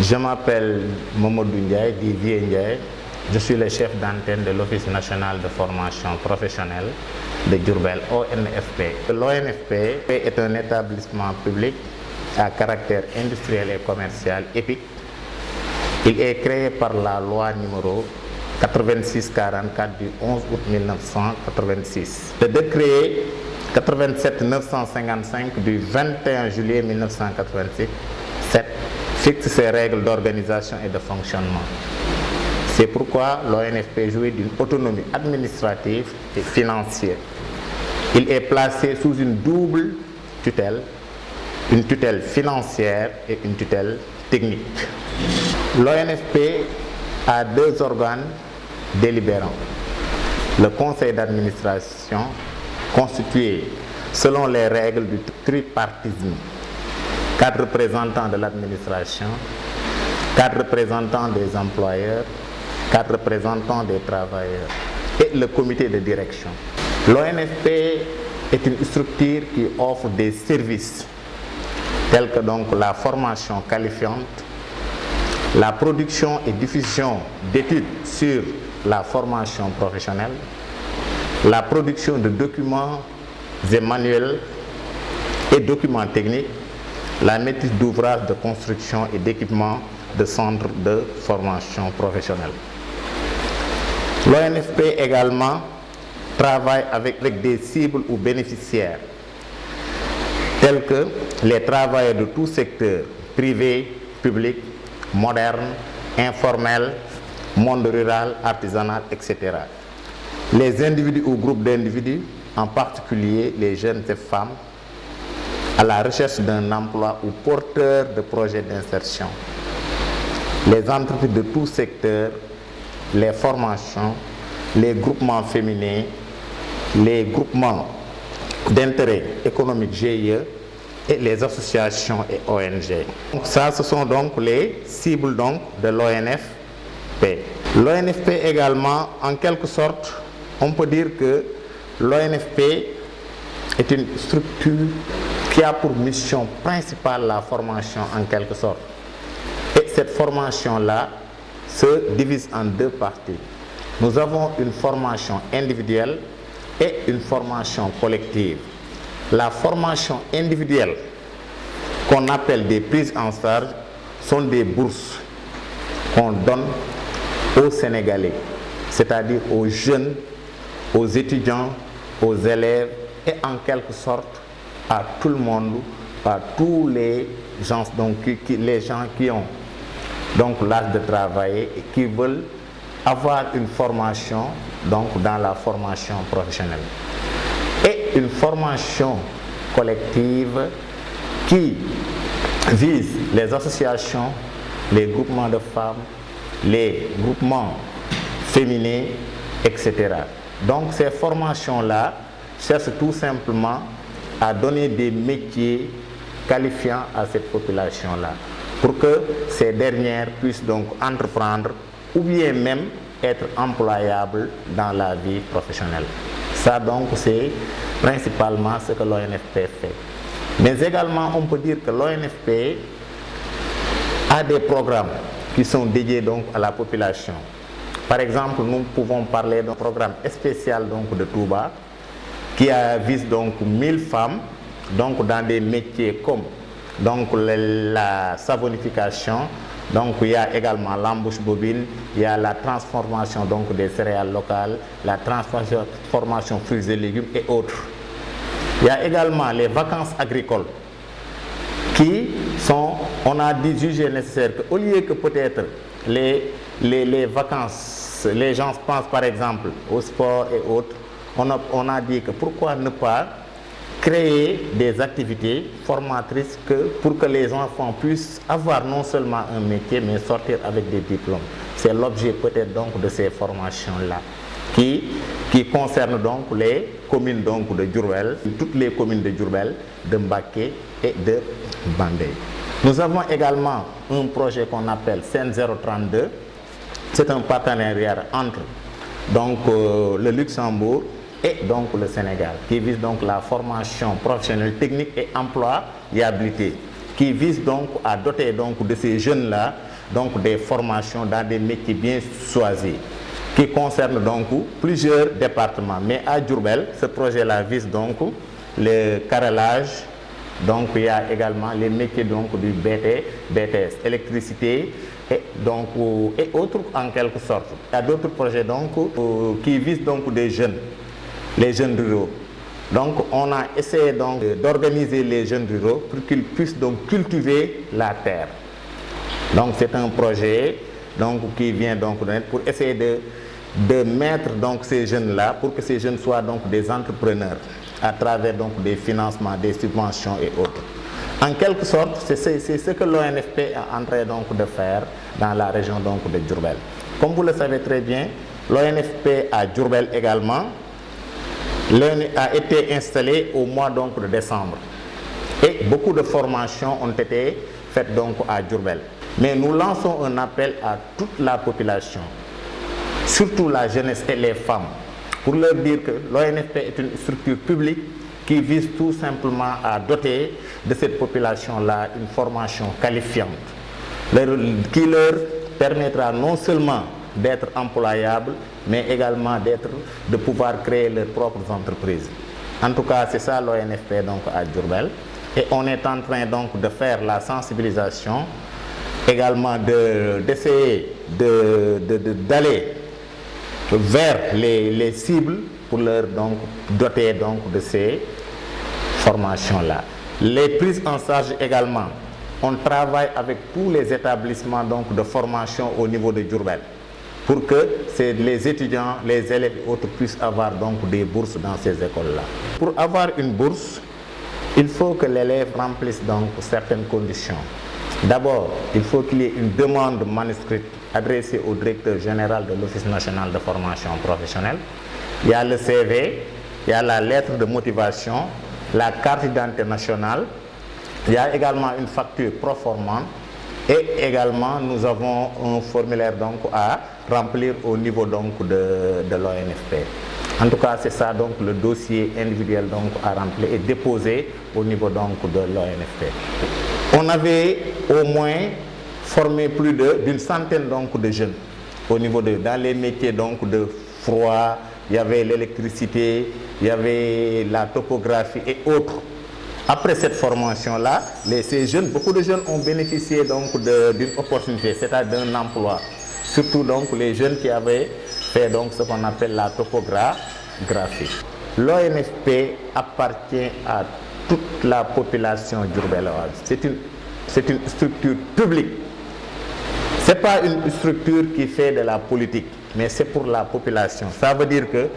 Je m'appelle Mamadou Ndiaye, dit Vieux Ndiaye. Je suis le chef d'antenne de l'Office national de formation professionnelle de Diourbel, ONFP. L'ONFP est un établissement public à caractère industriel et commercial EPIC. Il est créé par la loi numéro 8644 du 11 août 1986. Le décret 87-955 du 21 juillet 1987 fixe ses règles d'organisation et de fonctionnement. C'est pourquoi l'ONFP jouit d'une autonomie administrative et financière. Il est placé sous une double tutelle, une tutelle financière et une tutelle technique. L'ONFP a deux organes délibérants. Le conseil d'administration, constitué selon les règles du tripartisme. 4 représentants de l'administration, 4 représentants des employeurs, 4 représentants des travailleurs et le comité de direction. L'ONFP est une structure qui offre des services tels que donc la formation qualifiante, la production et diffusion d'études sur la formation professionnelle, la production de documents et manuels et documents techniques, la maîtrise d'ouvrage de construction et d'équipement de centres de formation professionnelle. L'ONFP également travaille avec des cibles ou bénéficiaires tels que les travailleurs de tout secteur, privé, public, moderne, informel, monde rural, artisanal, etc. Les individus ou groupes d'individus, en particulier les jeunes et femmes, à la recherche d'un emploi ou porteurs de projets d'insertion. Les entreprises de tout secteur, les formations, les groupements féminins, les groupements d'intérêt économique GIE et les associations et ONG. Donc ça, ce sont donc les cibles donc de l'ONFP. L'ONFP également, en quelque sorte, on peut dire que l'ONFP est une structure qui a pour mission principale la formation en quelque sorte. Et cette formation-là se divise en deux parties. Nous avons une formation individuelle et une formation collective. La formation individuelle, qu'on appelle des prises en charge, sont des bourses qu'on donne aux Sénégalais, c'est-à-dire aux jeunes, aux étudiants, aux élèves et en quelque sorte à tout le monde, à tous les gens, donc, les gens qui ont donc l'âge de travailler et qui veulent avoir une formation donc dans la formation professionnelle. Et une formation collective qui vise les associations, les groupements de femmes, les groupements féminins, etc. Donc ces formations-là cherchent tout simplement à donner des métiers qualifiants à cette population-là, pour que ces dernières puissent donc entreprendre ou bien même être employables dans la vie professionnelle. Ça donc c'est principalement ce que l'ONFP fait. Mais également on peut dire que l'ONFP a des programmes qui sont dédiés donc à la population. Par exemple, nous pouvons parler d'un programme spécial donc de Touba qui vise donc 1000 femmes donc dans des métiers comme donc la savonification, donc il y a également l'embouche bobine, il y a la transformation donc des céréales locales, la transformation fruits et légumes et autres. Il y a également les vacances agricoles qui sont, on a jugé nécessaire qu'au lieu que peut-être les vacances, les gens pensent par exemple au sport et autres, on a dit que pourquoi ne pas créer des activités formatrices pour que les enfants puissent avoir non seulement un métier mais sortir avec des diplômes. C'est l'objet peut-être donc de ces formations-là qui concernent donc les communes donc de Diourbel, toutes les communes de Diourbel, de Mbacké et de Bandé. Nous avons également un projet qu'on appelle CEN 032. C'est un partenariat entre donc, le Luxembourg et donc le Sénégal, qui vise donc la formation professionnelle technique et employabilité. qui vise donc à doter donc de ces jeunes-là donc des formations dans des métiers bien choisis, qui concernent donc plusieurs départements. Mais à Diourbel, ce projet-là vise donc le carrelage. Donc il y a également les métiers donc du BTS, électricité et autres en quelque sorte. Il y a d'autres projets donc qui visent donc des jeunes, les jeunes ruraux. Donc on a essayé donc d'organiser les jeunes ruraux pour qu'ils puissent donc cultiver la terre. Donc c'est un projet donc qui vient donc pour essayer de mettre donc ces jeunes-là pour que ces jeunes soient donc des entrepreneurs à travers donc des financements, des subventions et autres. En quelque sorte, c'est ce que l'ONFP est en train donc de faire dans la région donc de Diourbel. Comme vous le savez très bien, l'ONFP à Diourbel également a été installé au mois donc de décembre. Et beaucoup de formations ont été faites donc à Diourbel. Mais nous lançons un appel à toute la population, surtout la jeunesse et les femmes, pour leur dire que l'ONFP est une structure publique qui vise tout simplement à doter de cette population-là une formation qualifiante, qui leur permettra non seulement d'être employables, mais également de pouvoir créer leurs propres entreprises. En tout cas, c'est ça l'ONFP donc à Diourbel. Et on est en train donc de faire la sensibilisation, également d'essayer d'aller vers les cibles pour leur donc doter donc de ces formations-là. Les prises en charge également, on travaille avec tous les établissements donc de formation au niveau de Diourbel pour que les étudiants, les élèves et autres puissent avoir donc des bourses dans ces écoles-là. Pour avoir une bourse, il faut que l'élève remplisse donc certaines conditions. D'abord, il faut qu'il y ait une demande manuscrite adressée au directeur général de l'Office national de formation professionnelle. Il y a le CV, il y a la lettre de motivation, la carte d'identité nationale, il y a également une facture proformante et également nous avons un formulaire donc à remplir au niveau donc de l'ONFP. En tout cas, c'est ça donc le dossier individuel donc à remplir et déposer au niveau donc de l'ONFP. On avait au moins formé plus d'une centaine donc de jeunes au niveau dans les métiers donc de froid, il y avait l'électricité, il y avait la topographie et autres. Après cette formation-là, ces jeunes, beaucoup de jeunes ont bénéficié donc d'une opportunité, c'est-à-dire d'un emploi. Surtout donc les jeunes qui avaient fait donc ce qu'on appelle la topographie. L'ONFP appartient à toute la population diourbelloise. C'est une structure publique. Ce n'est pas une structure qui fait de la politique, mais c'est pour la population. Ça veut dire que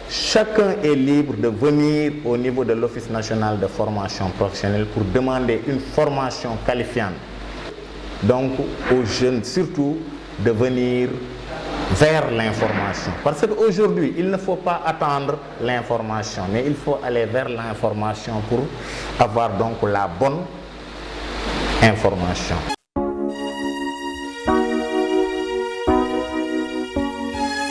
chacun est libre de venir au niveau de l'Office national de formation professionnelle pour demander une formation qualifiante. Donc aux jeunes surtout de venir vers l'information. Parce qu'aujourd'hui, il ne faut pas attendre l'information, mais il faut aller vers l'information pour avoir donc la bonne information.